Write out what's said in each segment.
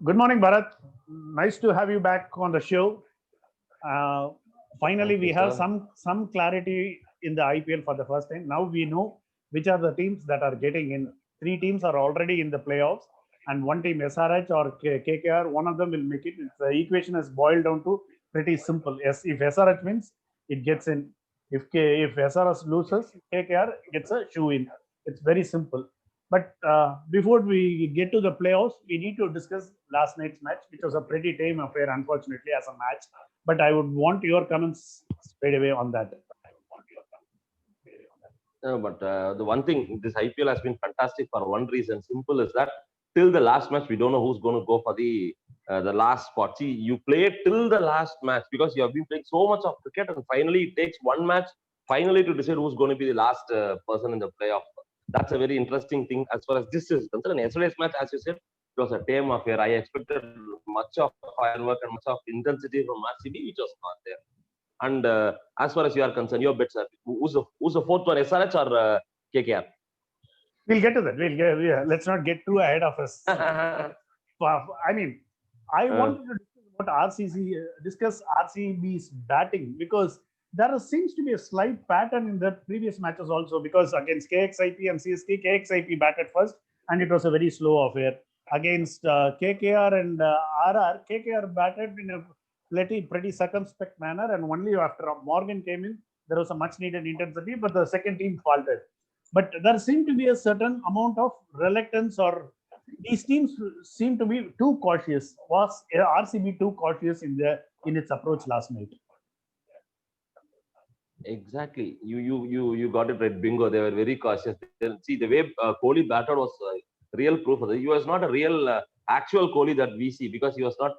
Good morning, Bharat. Nice to have you back on the show. Uh, Finally, Thank we you, have sir. some clarity in the IPL for the first time. Now we know which are the teams that are getting in. Three teams are already in the playoffs, and one team SRH or KKR. One of them will make it. The equation is boiled down to pretty simple. Yes, if SRH wins, it gets in. If SRH loses, KKR gets a shoe in. It's very simple. But before we get to the playoffs, we need to discuss last night's match, which was a pretty tame affair, unfortunately, as a match. But I would want your comments straight away on that. But the one thing, this IPL has been fantastic for one reason. Simple is that till the last match, we don't know who's going to go for the last spot. See, you play till the last match because you have been playing so much of cricket, and finally it takes one match finally to decide who's going to be the last person in the playoff. That's a very interesting thing as far as this is concerned. Yesterday's match, as you said, it was a tame affair. I expected much of firework and much of intensity from RCB, which was not there. And as far as you are concerned, your bets are who's the fourth one, SRH or KKR? We'll get to that. Yeah, let's not get too ahead of us. I mean, I Uh, wanted to discuss RCB's batting because seems to be a slight pattern in the previous matches also. Because against KXIP and CSK, KXIP batted first, and it was a very slow affair. Against KKR and RR, KKR batted in a pretty circumspect manner, and only after Morgan came in, there was a much needed intensity, but the second team faltered. But there seemed to be a certain amount of reluctance, or these teams seem to be too cautious. Was RCB too cautious in its approach last night? exactly. You got it right. Bingo. They were very cautious. See, the way Kohli batted was real proof of it. He was not a real actual Kohli that we see because he was not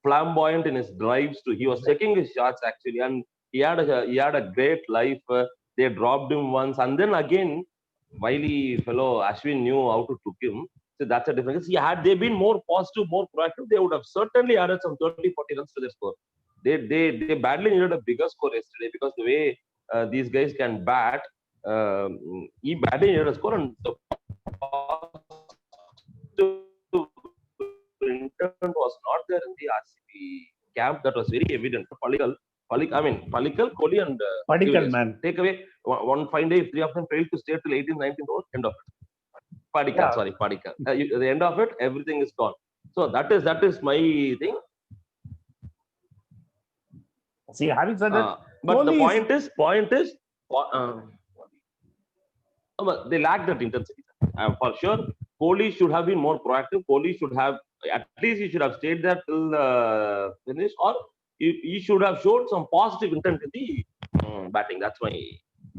flamboyant in his drives. He was taking his shots actually, and he had a great life. They dropped him once, and then again, Wiley fellow Ashwin knew how to took him. So that's a difference. See, had they been more positive, more proactive, they would have certainly added some 30, 40 runs to their score. They badly needed a bigger score yesterday because the way these guys can bat, he badly needed a score, and the positive intent was not there in the RCB camp. That was very evident. Palikal, Kohli, and De Padikkal, Villiers. man. Take away one fine day, if three of them failed to stay till 18th, 19th over, end of it. Padikkal, Yeah. sorry, Padikkal. The end of it, everything is gone. So that is my thing. See, having said that, But the Kohli is. point is, uh, they lack that intensity. For sure, Kohli should have been more proactive. Kohli should have, at least he should have stayed there till the finish, or he should have showed some positive intent in the batting. That's my.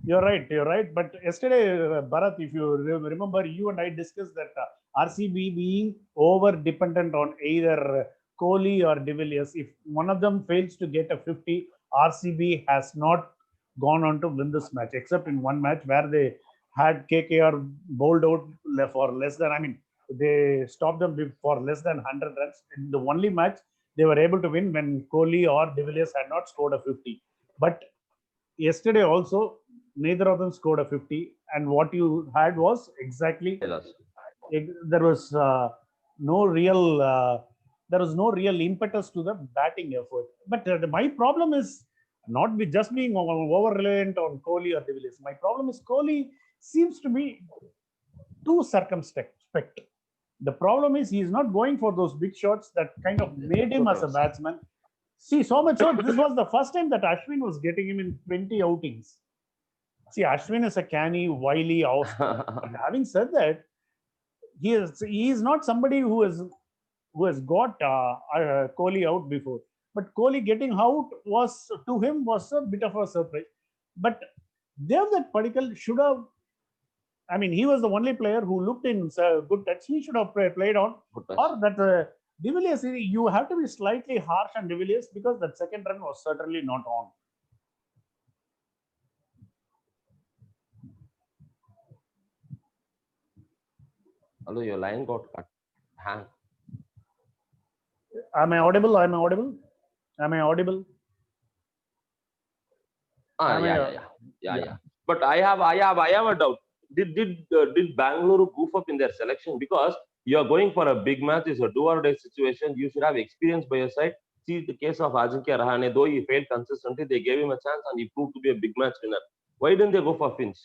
You're right. You're right. But yesterday, Bharat, if you remember, you and I discussed that RCB being over dependent on either Kohli or De Villiers. If one of them fails to get a 50, RCB has not gone on to win this match, except in one match where they had KKR bowled out for less than, I mean, they stopped them for less than 100 runs. In the only match they were able to win when Kohli or De Villiers had not scored a 50. But yesterday also, neither of them scored a 50, and what you had was exactly there was no real there was no real impetus to the batting effort. But my problem is not with just being over reliant on Kohli or De Villiers. My problem is Kohli seems to be too circumspect. The problem is he's not going for those big shots that kind of made him as a batsman. See, so much so, this was the first time that Ashwin was getting him in 20 outings. See, Ashwin is a canny, wily offspring. But having said that, he is not somebody who has got Kohli out before. But Kohli getting out was to him was a bit of a surprise. But Devdutt Padikkal should have. I mean, he was the only player who looked in good touch. He should have played on, or that De Villiers. You have to be slightly harsh on De Villiers because that second run was certainly not on. Although your line got cut. Hang. Am I audible? Am I audible? Am I audible? Yeah. But I have a doubt. Did Bangalore goof up in their selection? Because You are going for a big match. It's a do or die situation. You should have experience by your side. See the case of Ajinkya Rahane, though he failed consistently, they gave him a chance and he proved to be a big match winner. Why didn't they go for Finch?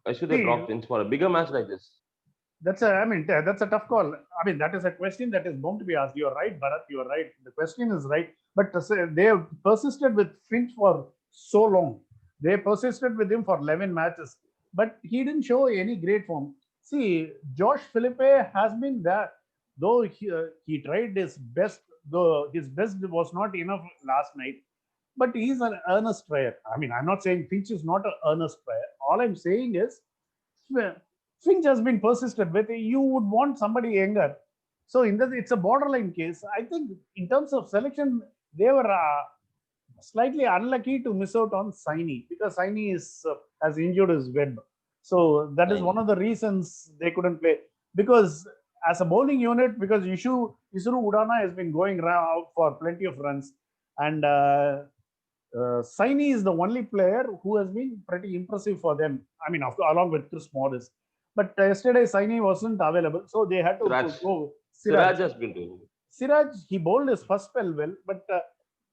Why should they See, drop Finch for a bigger match like this? that's a tough call. I mean, that is a question that is bound to be asked. You're right, Bharat. You're right. The question is right, but they have persisted with Finch for so long. They persisted with him for 11 matches, but he didn't show any great form. See, Josh Philippe has been there, though he tried his best. Though his best was not enough last night, but he's an earnest player. I mean, I'm not saying Finch is not an earnest player. All I'm saying is well, Finch has been persistent with. You would want somebody younger. So in this, it's a borderline case. I think in terms of selection, they were slightly unlucky to miss out on Saini because Saini has injured his web. So that is one of the reasons they couldn't play. Because as a bowling unit, because Isuru Udana has been going out for plenty of runs, and Saini is the only player who has been pretty impressive for them. I mean, along with Chris Morris. But yesterday, Saini wasn't available, so they had to go. Siraj has been doing it. Siraj, he bowled his first spell well, but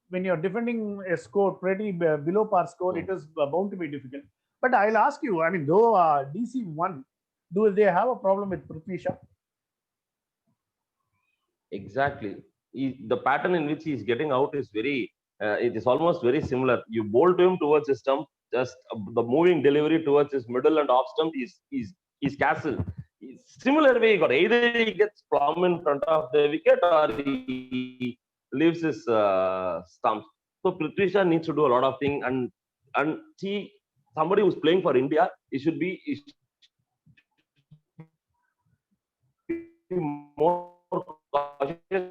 when you're defending a score pretty below par score, it is bound to be difficult. But I'll ask you, I mean, though DC won, do they have a problem with Prithvi Shaw? Exactly. The pattern in which he's getting out is it is almost very similar. You bowl to him towards his stump, just the moving delivery towards his middle and off stump is castle. Similar way, either he gets plumb in front of the wicket or he leaves his stumps. So Prithvi Shaw needs to do a lot of things, and see somebody who's playing for India, he should be more cautious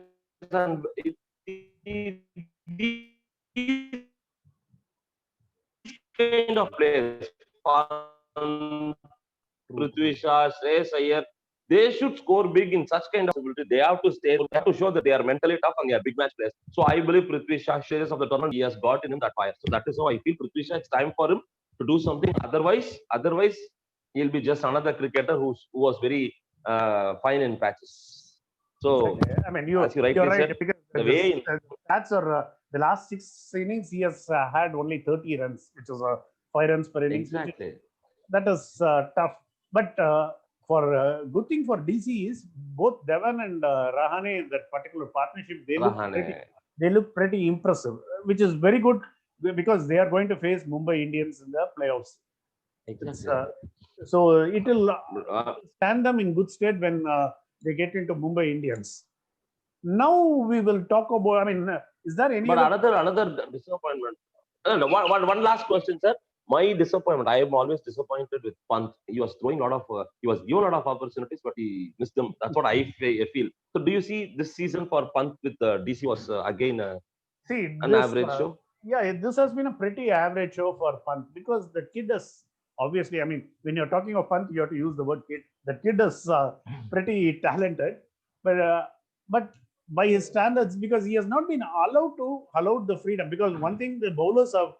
and kind of players, Prithvi Shaw, Shreyas Iyer, they should score big in such kind of ability. They have to show that they are mentally tough and they are big match players. So I believe Prithvi Shaw, Shreyas of the tournament, he has got in him that fire. So that is how I feel Prithvi Shaw, it's time for him to do something. Otherwise, he'll be just another cricketer who was very fine in patches. So, I mean, you're right, said, because the stats are the last 6 innings he has had only 30 runs, which is 5 runs per innings. Exactly. That is tough. But for good thing for DC is both Devan and Rahane, that particular partnership, they look pretty impressive, which is very good because they are going to face Mumbai Indians in the playoffs. Exactly. So it will stand them in good stead when they get into Mumbai Indians. Now we will talk about. I mean, is there any? But another disappointment. One last question, sir. My disappointment. I am always disappointed with Pant. He was throwing a lot of. He was given a lot of opportunities, but he missed them. That's what I feel. So, do you see this season for Pant with DC was again an average show? Yeah, this has been a pretty average show for Pant because the kid is obviously. I mean, when you're talking of Pant, you have to use the word kid. The kid is pretty talented, but by his standards, because he has not been allowed the freedom. Because one thing, the bowlers have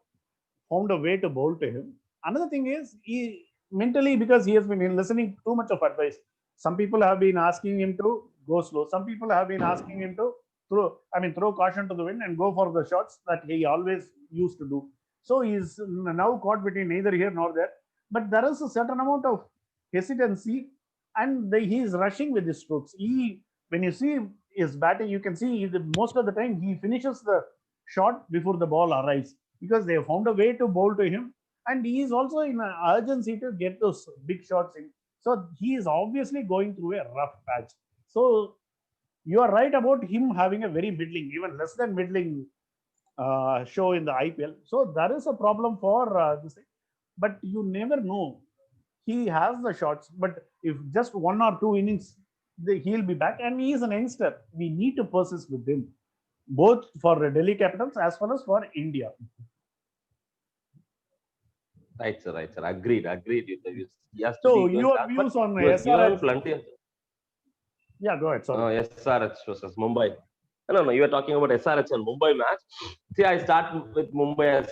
found a way to bowl to him. Another thing is he mentally, because he has been listening too much of advice. Some people have been asking him to go slow. Some people have been asking him to throw caution to the wind and go for the shots that he always used to do. So he's now caught between neither here nor there. But there is a certain amount of hesitancy, and he is rushing with his strokes. When you see his batting, you can see most of the time he finishes the shot before the ball arrives because they have found a way to bowl to him, and he is also in an urgency to get those big shots in. So he is obviously going through a rough patch. So you are right about him having a very middling, even less than middling show in the IPL. So there is a problem for this thing, but you never know. He has the shots, but if just 1 or 2 innings, he'll be back, and he is an youngster. We need to persist with him, both for Delhi Capitals as well as for India. Right, sir. Agreed. Yes. So your views on SRH? Yeah, go ahead. Sorry. SRH versus Mumbai. No. You were talking about SRH and Mumbai match. See, I start with Mumbai as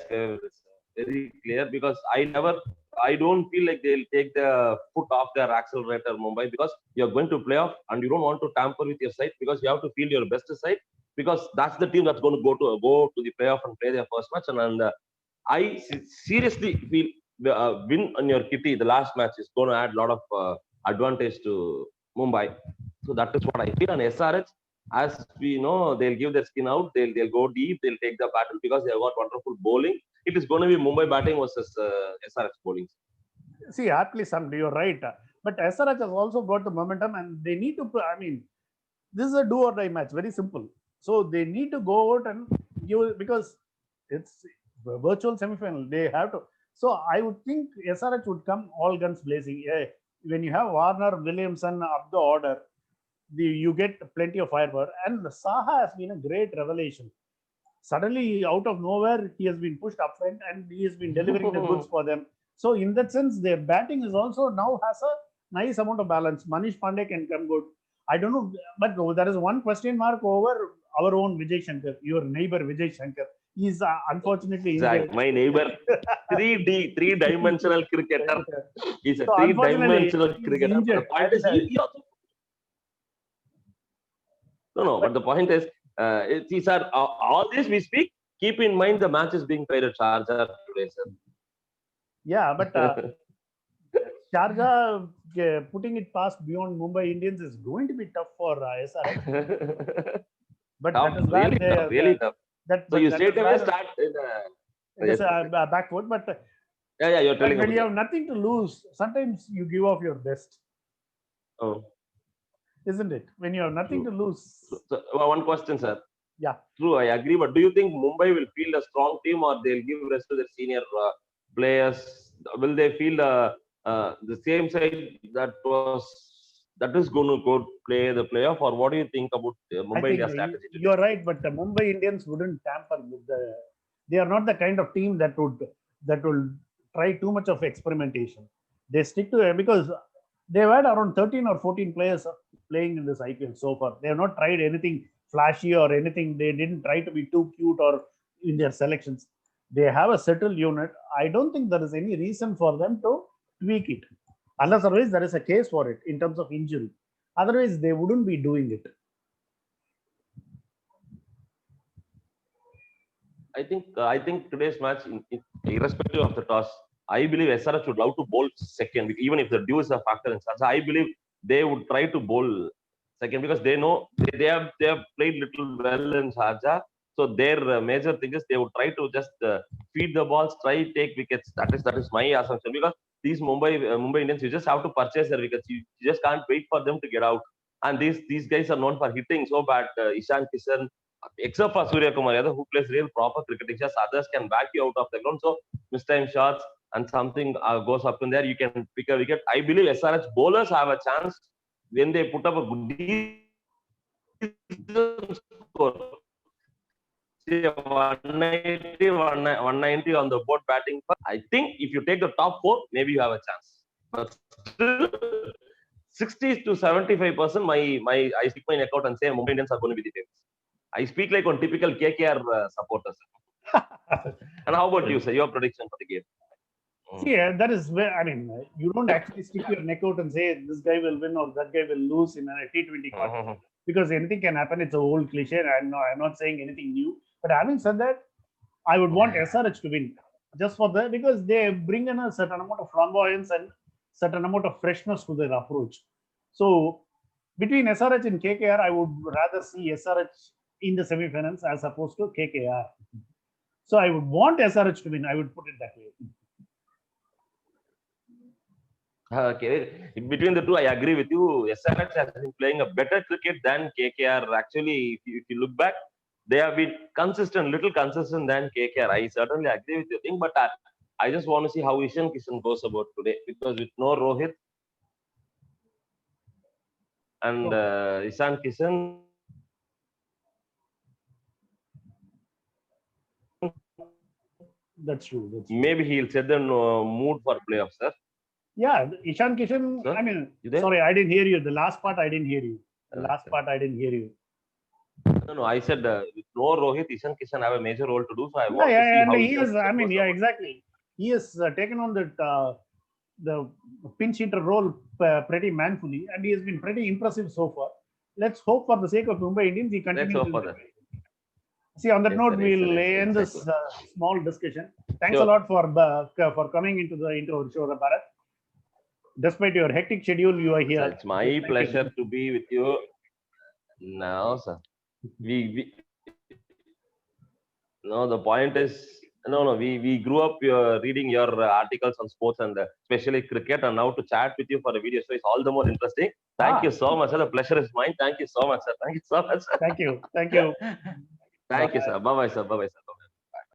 very clear because I never I don't feel like they'll take the foot off their accelerator, Mumbai, because you're going to playoff and you don't want to tamper with your side because you have to field your best side because that's the team that's going to go to the playoff and play their first match. And seriously feel win on your kitty the last match is going to add a lot of advantage to Mumbai. So that is what I feel. And SRH, as we know, they'll give their skin out. They'll go deep. They'll take the battle because they have got wonderful bowling. It is going to be Mumbai batting versus SRH bowling. See, aptly summed. You're right. But SRH has also got the momentum, and they need to. I mean, this is a do or die match. Very simple. So they need to go out and give because it's a virtual semifinal. They have to. So I would think SRH would come all guns blazing. Yeah, when you have Warner, Williamson up the order, you get plenty of firepower. And Saha has been a great revelation. Suddenly, out of nowhere, he has been pushed up front and he has been delivering the goods for them. So in that sense, their batting is also now has a nice amount of balance. Manish Pandey can come good. I don't know, but there is one question mark over our own Vijay Shankar, your neighbor Vijay Shankar. He's unfortunately injured. My neighbor, 3D, three-dimensional cricketer. He's a so three-dimensional cricketer. The point is, he also... No, but the point is, these are all this we speak. Keep in mind the match is being played at Sharjah today, sir. Yeah, but Sharjah putting it past beyond Mumbai Indians is going to be tough for SRH. But tough, that is where really tough. So you straight away start in back foot, but yeah, you're telling when you have nothing to lose, sometimes you give off your best. Oh. Isn't it? When you have nothing to lose. So, one question, sir. Yeah. True, I agree. But do you think Mumbai will field a strong team or they'll give rest to their senior players? Will they field the same side that is going to go play the playoff? Or what do you think about Mumbai India's strategy? You're right, but the Mumbai Indians wouldn't tamper with the. They are not the kind of team that will try too much of experimentation. They stick to it because they've had around 13 or 14 players playing in this IPL so far. They have not tried anything flashy or anything. They didn't try to be too cute or in their selections. They have a settled unit. I don't think there is any reason for them to tweak it. Unless otherwise there is a case for it in terms of injury. Otherwise, they wouldn't be doing it. I think today's match, irrespective of the toss, I believe SRH would love to bowl second, even if the dew is a factor in Sharjah. I believe they would try to bowl second because they know they have played little well in Sharjah. So their major thing is they would try to just feed the balls, try take wickets. That is my assumption because these Mumbai Indians, you just have to purchase their wickets. You just can't wait for them to get out. And these guys are known for hitting so bad. Ishan Kishan, except for Surya Kumar Yadav, who plays real proper cricket, just others can back you out of the ground. So mistime shots and something goes up in there, you can pick a wicket. I believe SRH bowlers have a chance when they put up a good score. 190, 190 on the board batting. I think if you take the top 4, maybe you have a chance. But still, 60 to 75%, I stick my neck out and say Mumbai Indians are going to be the favorites. I speak like on typical KKR supporters. And how about you, sir? Your prediction for the game? See, that is where, I mean, you don't actually stick your neck out and say this guy will win or that guy will lose in a T20 contest. Because anything can happen. It's a old cliche. I'm not saying anything new. But having said that, I would want SRH to win just for that because they bring in a certain amount of flamboyance and certain amount of freshness to their approach. So between SRH and KKR, I would rather see SRH in the semifinals as opposed to KKR. So I would want SRH to win. I would put it that way. Okay, between the two, I agree with you. SRH has been playing a better cricket than KKR. Actually, if you look back, they have been little consistent than KKR. I certainly agree with your thing, but I just want to see how Ishan Kishan goes about today because with no Rohit and Ishan Kishan, That's true. Maybe he'll set the mood for playoffs, sir. Yeah, Ishan Kishan. Sir? I mean, sorry, I didn't hear you. The last part, I didn't hear you. No, I said with no Rohit, Ishan Kishan have a major role to do. So I want to see how he is. I mean, exactly. He has taken on that the pinch hitter role pretty manfully, and he has been pretty impressive so far. Let's hope for the sake of Mumbai Indians, he Let's continues. hope for that. See, on that Yes, note, sir, yes, sir, we'll yes, sir, end this exactly. small discussion. Thanks a Sure. lot for coming into our show, Bharat. Despite your hectic schedule, you are Sir, here. it's my Thank you. pleasure to be with you. No, sir. We no, the point is, we grew up reading your articles on sports and especially cricket, and now to chat with you for a video show is all the more interesting. Thank you so much, sir. The pleasure is mine. Thank you so much, sir. Thank you so much, sir. Thank you. Thank you. Thank you, sir. Bye bye, sir. Bye bye, sir.